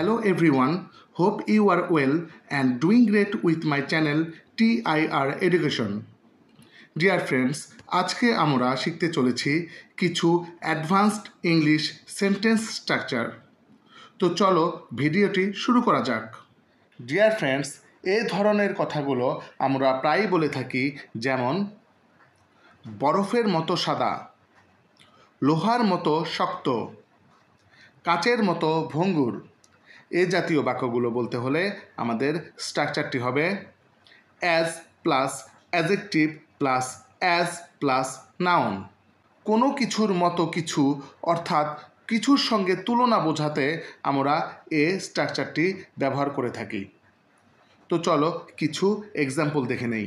Hello everyone, hope you are well and doing great with my channel TIR Education. Dear friends, আজকে আমরা শিখতে চলেছি কিছু advanced English sentence structure. তো চলো ভিডিওটি শুরু করা যাক। ডিয়ার ফ্রেন্ডস, এই ধরনের কথাগুলো আমরা প্রায়ই বলে থাকি, যেমন বরফের মতো সাদা, লোহার মতো শক্ত, কাচের মতো ভঙ্গুর। এই জাতীয় বাক্যগুলো বলতে হলে আমাদের স্ট্রাকচারটি হবে as plus adjective plus as plus noun. কোনো কিছুর মতো কিছু অর্থাৎ কিছুর সঙ্গে তুলনা বোঝাতে আমরা এই স্ট্রাকচারটি ব্যবহার করে থাকি। তো চলো কিছু এক্সাম্পল দেখে নেই।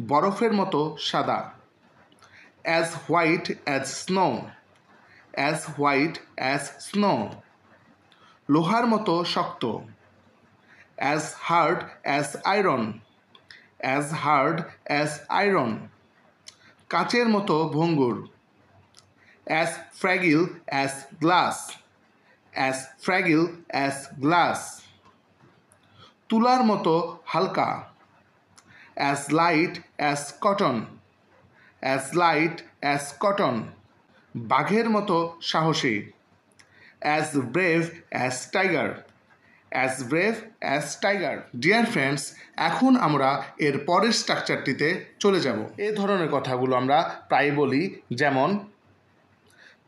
বরফের মতো সাদা, as white as snow, as white as snow. লোহার মতো শক্ত, as hard as iron, as hard as iron. কাচের মতো ভঙ্গুর, as fragile as glass, as fragile as glass. তুলার মতো হালকা, as light as cotton, as light as cotton. বাঘের মতো সাহসী, as brave as tiger, as brave as tiger. Dear friends, এখন আমরা এর পরের স্ট্রাকচারটিতে চলে যাব। এই ধরনের কথাগুলো আমরা প্রায় বলি, যেমন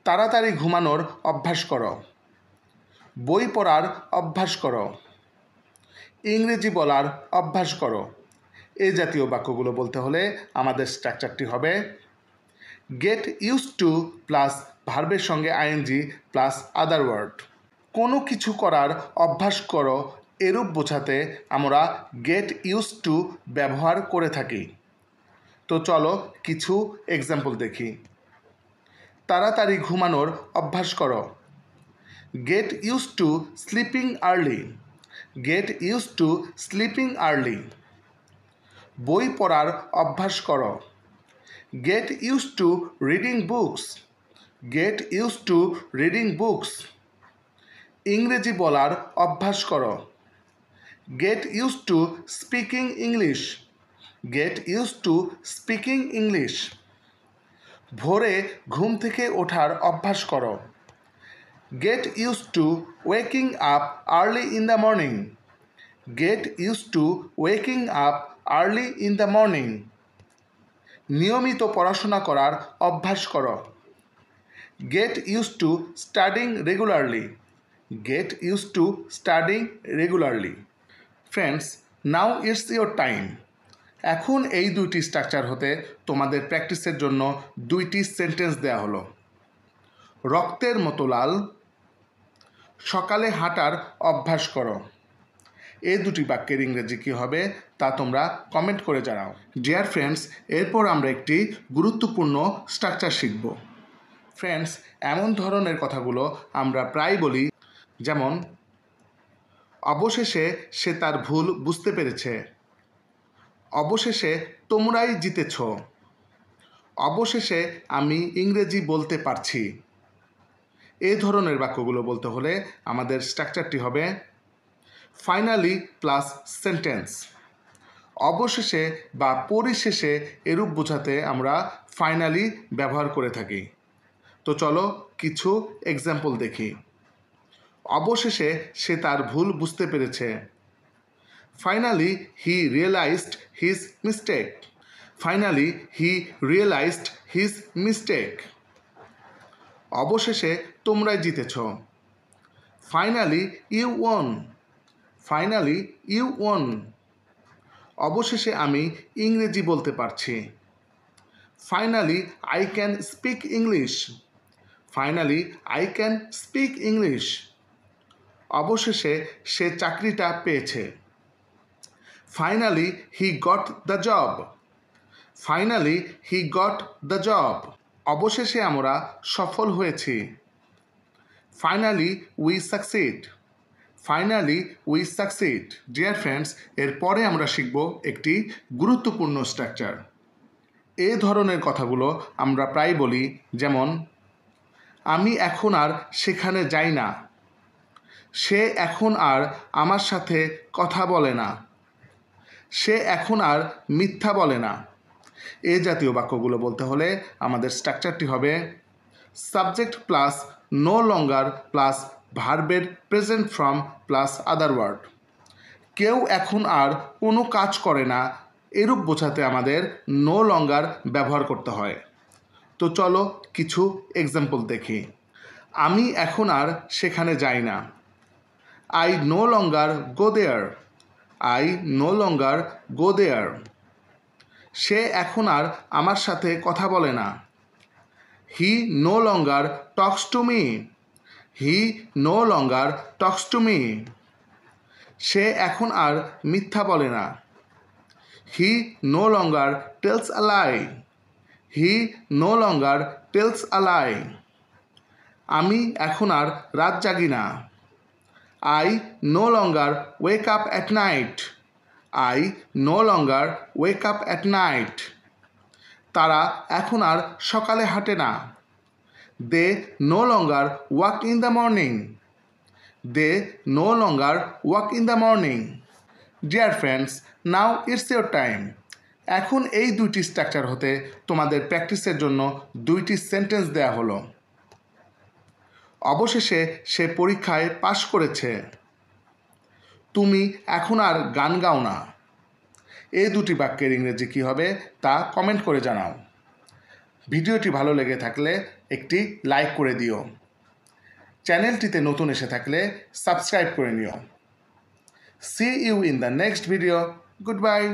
তাড়াতাড়ি ঘুমানোর অভ্যাস করো, বই পড়ার অভ্যাস করো, ইংরেজি বলার অভ্যাস করো। এই জাতীয় বাক্যগুলো বলতে হলে আমাদের স্ট্রাকচারটি হবে গেট ইউজড টু প্লাস ভার্বের সঙ্গে আইএনজি প্লাস আদার ওয়ার্ড। কোনো কিছু করার অভ্যাস করো এরূপ বোঝাতে আমরা গেট ইউজড টু ব্যবহার করে থাকি। তো চলো কিছু এক্সাম্পল দেখি। তাড়াতাড়ি ঘুমানোর অভ্যাস করো, get used to sleeping early, get used to sleeping early. বই পড়ার অভ্যাস করো, get used to reading books, get used to reading books. ইংরেজি বলার অভ্যাস করো, get used to speaking English, get used to speaking English. ভোরে ঘুম থেকে ওঠার অভ্যাস করো, get used to waking up early in the morning, get used to waking up early in the morning. নিয়মিত পড়াশোনা করার অভ্যাস করো, get used to studying regularly, get used to studying regularly. Friends, now it's your time. এখন এই দুইটি structure হতে তোমাদের প্র্যাকটিসের জন্য দুইটি সেন্টেন্স দেওয়া হলো। রক্তের মতো লাল, সকালে হাঁটার অভ্যাস করো। এই দুটি বাক্যের ইংরেজি কী হবে তা তোমরা কমেন্ট করে জানাও। ডিয়ার ফ্রেন্ডস, এরপর আমরা একটি গুরুত্বপূর্ণ স্ট্রাকচার শিখব। ফ্রেন্ডস, এমন ধরনের কথাগুলো আমরা প্রায় বলি, যেমন অবশেষে সে তার ভুল বুঝতে পেরেছে, অবশেষে তোমরাই জিতেছ, অবশেষে আমি ইংরেজি বলতে পারছি। এই ধরনের বাক্যগুলো বলতে হলে আমাদের স্ট্রাকচারটি হবে ফাইনালি প্লাস সেন্টেন্স। অবশেষে বা পরিশেষে এরূপ বোঝাতে আমরা ফাইনালি ব্যবহার করে থাকি। তো চলো কিছু এক্সাম্পল দেখি। অবশেষে সে তার ভুল বুঝতে পেরেছে, finally he realised his mistake, finally he realised his mistake. অবশেষে তোমরাই জিতেছ, finally you won, finally you won. অবশেষে আমি ইংরেজি বলতে পারছি, finally I can speak English, finally I can speak English. অবশেষে সে চাকরিটা পেয়েছে, finally he got the job, finally he got the job. অবশেষে আমরা সফল হয়েছি, finally we succeed, finally we succeed. Dear friends, এরপরে আমরা শিখব একটি গুরুত্বপূর্ণ স্ট্রাকচার। এই ধরনের কথাগুলো আমরা প্রায় বলি, যেমন আমি এখন আর সেখানে যাই না, সে এখন আর আমার সাথে কথা বলে না। সে এখন আর মিথ্যা বলে না। এই জাতীয় বাক্যগুলো বলতে হলে আমাদের স্ট্রাকচারটি হবে subject plus no longer plus ভার্বের present form plus other word. কেউ এখন আর কোনো কাজ করে না এরূপ বোঝাতে আমাদের নো লঙ্গার ব্যবহার করতে হয়। তো চলো কিছু এক্সাম্পল দেখি। আমি এখন আর সেখানে যাই না। I no longer go there. I no longer go there. সে এখন আর আমার সাথে কথা বলে না। He no longer talks to me. He no longer talks to me. সে এখন আর মিথ্যা বলে না। He no longer tells a lie. He no longer tells a lie. আমি এখন আর রাত জাগি না। I no longer wake up at night. I no longer wake up at night. তারা এখন আর সকালে হাঁটে না। They no longer walk in the morning. They no longer walk in the morning. Dear friends, now it's your time. এখন এই দুইটি structure হতে তোমাদের প্র্যাকটিসের জন্য দুইটি সেন্টেন্স দেয়া হলো। অবশেষে সে পরীক্ষায় পাশ করেছে। তুমি এখন আর গান গাও না। এই দুটি বাক্যের ইংরেজি কী হবে তা কমেন্ট করে জানাও। ভিডিওটি ভালো লেগে থাকলে একটি লাইক করে দিও। চ্যানেলটিতে নতুন এসে থাকলে সাবস্ক্রাইব করে নিও। See you in the next video. Goodbye.